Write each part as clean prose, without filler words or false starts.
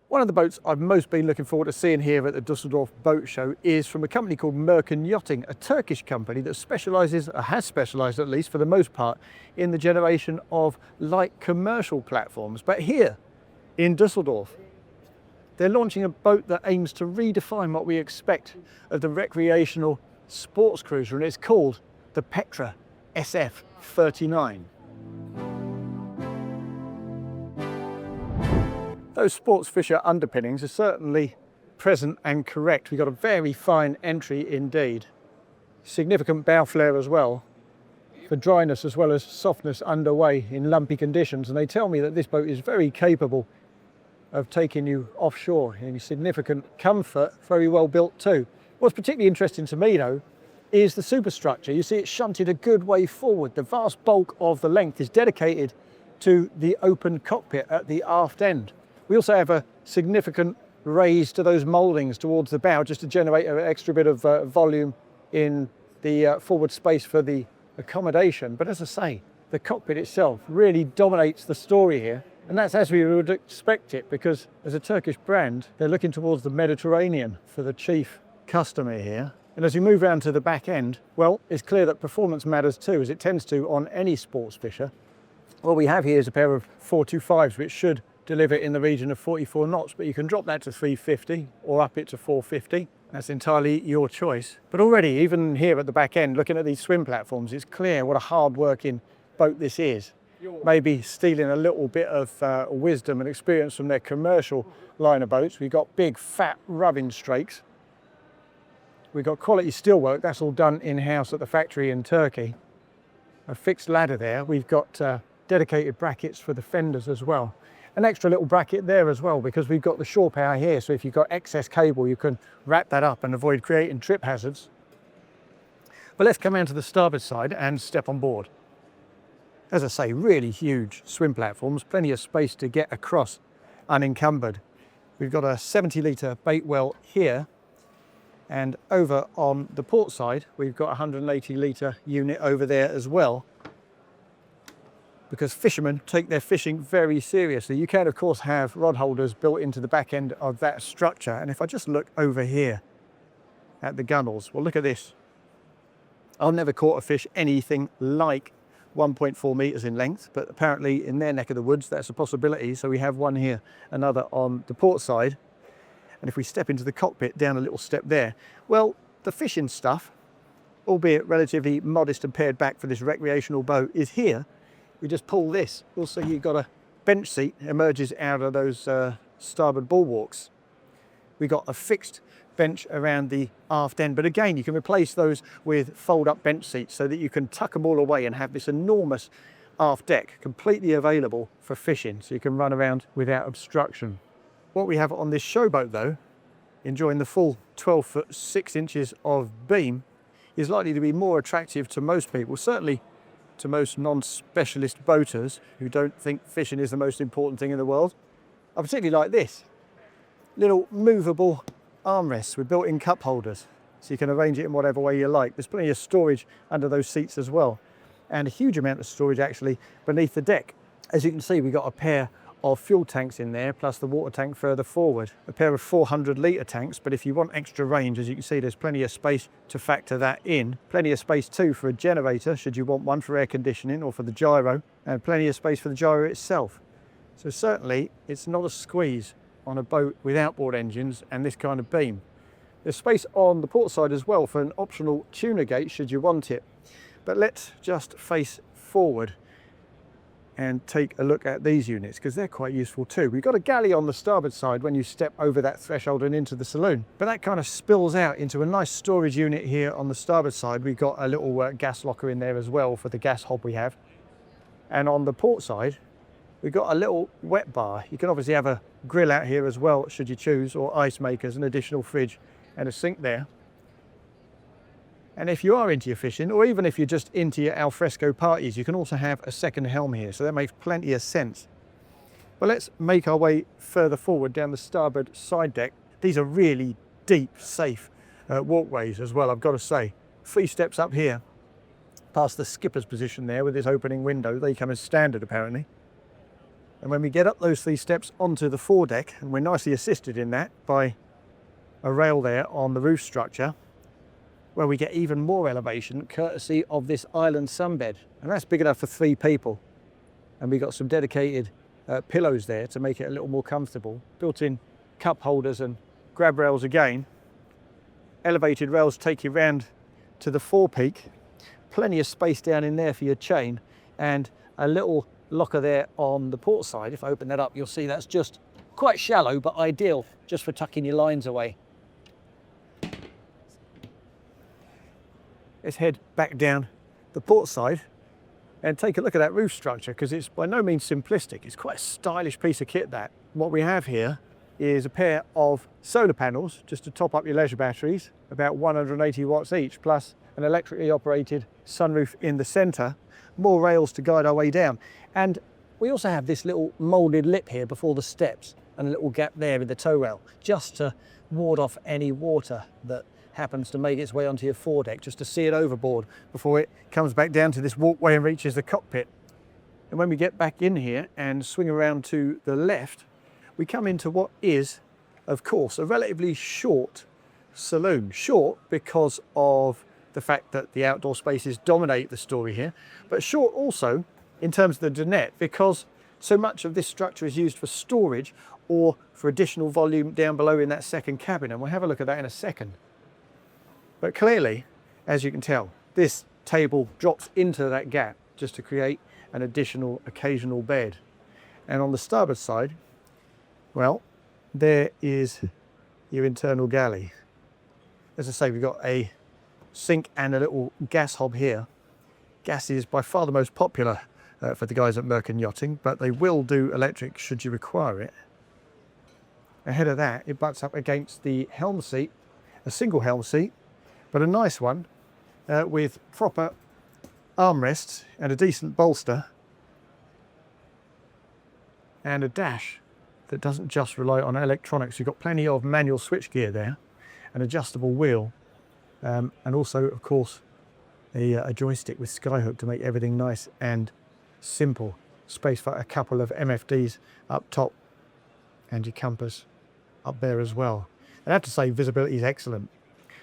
One of the boats I've most been looking forward to seeing here at the Dusseldorf Boat Show is from a company called Mercan Yachting, a Turkish company that specialises, or has specialised at least for the most part, in the generation of light commercial platforms. But here in Dusseldorf, they're launching a boat that aims to redefine what we expect of the recreational sports cruiser, and it's called the Petra SF-39. Those sports fisher underpinnings are certainly present and correct. We've got a very fine entry indeed. Significant bow flare as well, for dryness as well as softness underway in lumpy conditions. And they tell me that this boat is very capable of taking you offshore in significant comfort, very well built too. What's particularly interesting to me though is the superstructure. You see it's shunted a good way forward. The vast bulk of the length is dedicated to the open cockpit at the aft end. We also have a significant raise to those mouldings towards the bow just to generate an extra bit of volume in the forward space for the accommodation. But as I say, the cockpit itself really dominates the story here. And that's as we would expect it, because as a Turkish brand, they're looking towards the Mediterranean for the chief customer here. And as we move around to the back end, well, it's clear that performance matters too, as it tends to on any sports fisher. What we have here is a pair of 425s, which should deliver in the region of 44 knots, but you can drop that to 350 or up it to 450. That's entirely your choice. But already, even here at the back end, looking at these swim platforms, it's clear what a hard-working boat this is. Maybe stealing a little bit of wisdom and experience from their commercial line of boats. We've got big, fat rubbing strakes. We've got quality steelwork. That's all done in-house at the factory in Turkey. A fixed ladder there. We've got dedicated brackets for the fenders as well. An extra little bracket there as well, because we've got the shore power here, so if you've got excess cable you can wrap that up and avoid creating trip hazards. But let's come around to the starboard side and step on board. As I say, really huge swim platforms, plenty of space to get across unencumbered. We've got a 70-litre bait well here, and over on the port side we've got a 180-litre unit over there as well, because fishermen take their fishing very seriously. You can of course have rod holders built into the back end of that structure. And if I just look over here at the gunnels, well, look at this. I've never caught a fish anything like 1.4 meters in length, but apparently in their neck of the woods that's a possibility. So we have one here, another on the port side. And if we step into the cockpit, down a little step there, well, the fishing stuff, albeit relatively modest and pared back for this recreational boat, is here. We just pull this. Also, you've got a bench seat emerges out of those starboard bulwarks. We've got a fixed bench around the aft end, but again, you can replace those with fold-up bench seats so that you can tuck them all away and have this enormous aft deck completely available for fishing, so you can run around without obstruction. What we have on this showboat, though, enjoying the full 12 foot 6 inches of beam, is likely to be more attractive to most people, certainly to most non-specialist boaters who don't think fishing is the most important thing in the world. I particularly like this. Little movable armrests with built-in cup holders, so you can arrange it in whatever way you like. There's plenty of storage under those seats as well, and a huge amount of storage actually beneath the deck. As you can see, we've got a pair of fuel tanks in there, plus the water tank further forward. A pair of 400-litre tanks, but if you want extra range, as you can see, there's plenty of space to factor that in. Plenty of space too for a generator, should you want one for air conditioning or for the gyro, and plenty of space for the gyro itself. So certainly, it's not a squeeze on a boat with outboard engines and this kind of beam. There's space on the port side as well for an optional tuner gate, should you want it. But let's just face forward and take a look at these units, because they're quite useful too. We've got a galley on the starboard side when you step over that threshold and into the saloon, but that kind of spills out into a nice storage unit here on the starboard side. We've got a little gas locker in there as well for the gas hob we have. And on the port side, we've got a little wet bar. You can obviously have a grill out here as well, should you choose, or ice makers, an additional fridge and a sink there. And if you are into your fishing, or even if you're just into your alfresco parties, you can also have a second helm here, so that makes plenty of sense. But let's make our way further forward down the starboard side deck. These are really deep, safe walkways as well, I've got to say. 3 steps up here, past the skipper's position there with this opening window. They come as standard apparently. And when we get up those 3 steps onto the foredeck, and we're nicely assisted in that by a rail there on the roof structure, where we get even more elevation courtesy of this island sunbed. And that's big enough for 3 people. And we've got some dedicated pillows there to make it a little more comfortable. Built-in cup holders and grab rails again. Elevated rails take you round to the forepeak. Plenty of space down in there for your chain, and a little locker there on the port side. If I open that up, you'll see that's just quite shallow, but ideal just for tucking your lines away. Let's head back down the port side and take a look at that roof structure, because it's by no means simplistic. It's quite a stylish piece of kit, that. What we have here is a pair of solar panels just to top up your leisure batteries, about 180 watts each, plus an electrically operated sunroof in the centre, more rails to guide our way down. And we also have this little moulded lip here before the steps, and a little gap there in the tow rail, just to ward off any water that happens to make its way onto your foredeck, just to see it overboard before it comes back down to this walkway and reaches the cockpit. And when we get back in here and swing around to the left, we come into what is, of course, a relatively short saloon. Short because of the fact that the outdoor spaces dominate the story here, but short also in terms of the dinette, because so much of this structure is used for storage or for additional volume down below in that second cabin, and we'll have a look at that in a second. But clearly, as you can tell, this table drops into that gap just to create an additional occasional bed. And on the starboard side, well, there is your internal galley. As I say, we've got a sink and a little gas hob here. Gas is by far the most popular for the guys at Mercan Yachting, but they will do electric should you require it. Ahead of that, it butts up against the helm seat, a single helm seat, but a nice one with proper armrests and a decent bolster, and a dash that doesn't just rely on electronics. You've got plenty of manual switchgear there, an adjustable wheel, and also, of course, a joystick with skyhook to make everything nice and simple. Space for a couple of MFDs up top, and your compass up there as well. I have to say, visibility is excellent.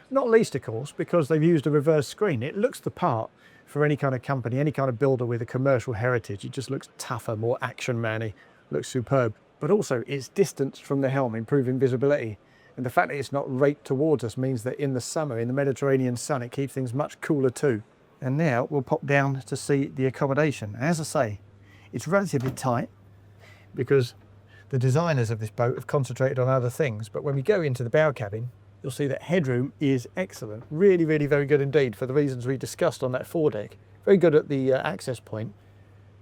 Not least, of course, because they've used a reverse screen. It looks the part for any kind of company, any kind of builder with a commercial heritage. It just looks tougher, more action-man-y, looks superb. But also, its distance from the helm, improving visibility. And the fact that it's not right towards us means that in the summer, in the Mediterranean sun, it keeps things much cooler too. And now we'll pop down to see the accommodation. As I say, it's relatively tight because the designers of this boat have concentrated on other things. But when we go into the bow cabin, you'll see that headroom is excellent. Really, really very good indeed for the reasons we discussed on that foredeck. Very good at the access point.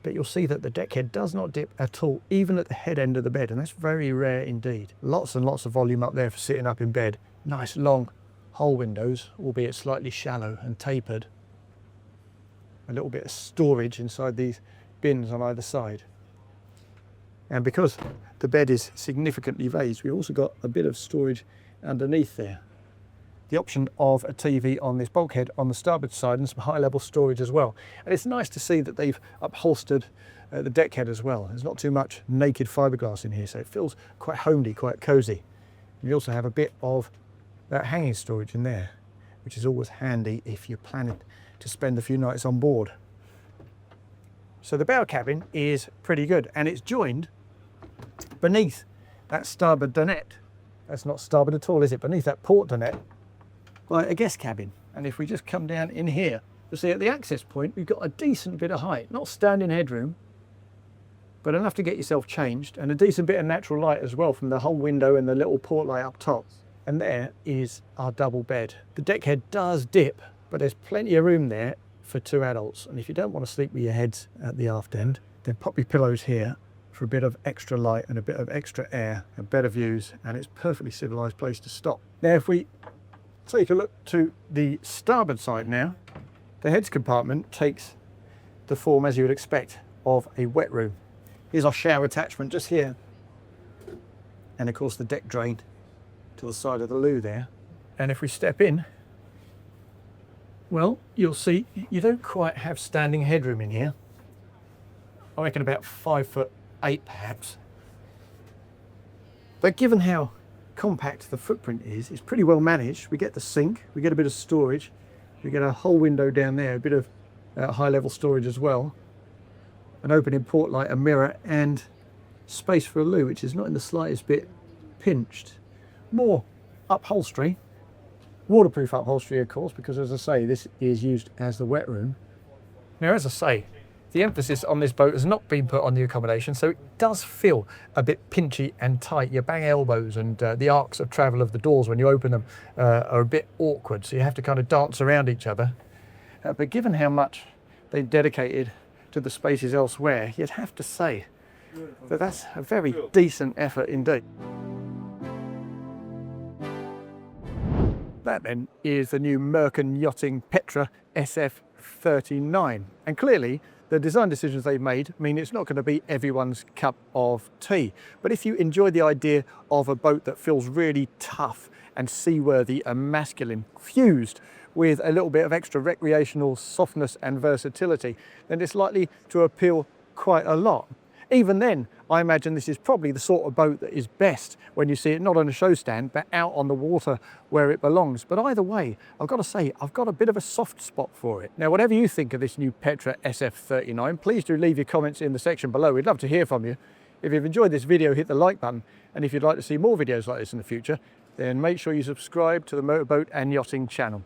But you'll see that the deck head does not dip at all, even at the head end of the bed, and that's very rare indeed. Lots and lots of volume up there for sitting up in bed. Nice long hull windows, albeit slightly shallow and tapered. A little bit of storage inside these bins on either side. And because the bed is significantly raised, we've also got a bit of storage underneath there. The option of a TV on this bulkhead on the starboard side, and some high-level storage as well. And it's nice to see that they've upholstered the deck head as well. There's not too much naked fiberglass in here, so it feels quite homely, quite cosy. And you also have a bit of that hanging storage in there, which is always handy if you're planning to spend a few nights on board. So the bow cabin is pretty good, and it's joined beneath that starboard dinette. That's not starboard at all, is it? Beneath that port dinette by a guest cabin. And if we just come down in here, you'll see at the access point we've got a decent bit of height, not standing headroom, but enough to get yourself changed, and a decent bit of natural light as well from the whole window and the little port light up top. And there is our double bed. The deck head does dip, but there's plenty of room there for 2 adults. And if you don't want to sleep with your heads at the aft end, then pop your pillows here for a bit of extra light and a bit of extra air and better views, and it's a perfectly civilized place to stop. Now if we take a look to the starboard side now, the heads compartment takes the form, as you would expect, of a wet room. Here's our shower attachment just here, and of course the deck drain to the side of the loo there. And if we step in, well, you'll see you don't quite have standing headroom in here. I reckon about 5'8" 8 perhaps. But given how compact the footprint is, it's pretty well managed. We get the sink, we get a bit of storage, we get a whole window down there, a bit of high level storage as well, an opening port light, a mirror, and space for a loo, which is not in the slightest bit pinched. More upholstery, waterproof upholstery of course, because as I say, this is used as the wet room. Now as I say, the emphasis on this boat has not been put on the accommodation, so it does feel a bit pinchy and tight. Your bang elbows and the arcs of travel of the doors when you open them are a bit awkward, so you have to kind of dance around each other. But given how much they dedicated to the spaces elsewhere, you'd have to say that that's a very decent effort indeed. That then is the new Mercan Yachting Petra SF-39, and clearly the design decisions they've made mean it's not going to be everyone's cup of tea. But if you enjoy the idea of a boat that feels really tough and seaworthy and masculine, fused with a little bit of extra recreational softness and versatility, then it's likely to appeal quite a lot. Even then, I imagine this is probably the sort of boat that is best when you see it not on a show stand, but out on the water where it belongs. But either way, I've got to say, I've got a bit of a soft spot for it. Now, whatever you think of this new Petra SF-39, please do leave your comments in the section below. We'd love to hear from you. If you've enjoyed this video, hit the like button. And if you'd like to see more videos like this in the future, then make sure you subscribe to the Motorboat and Yachting channel.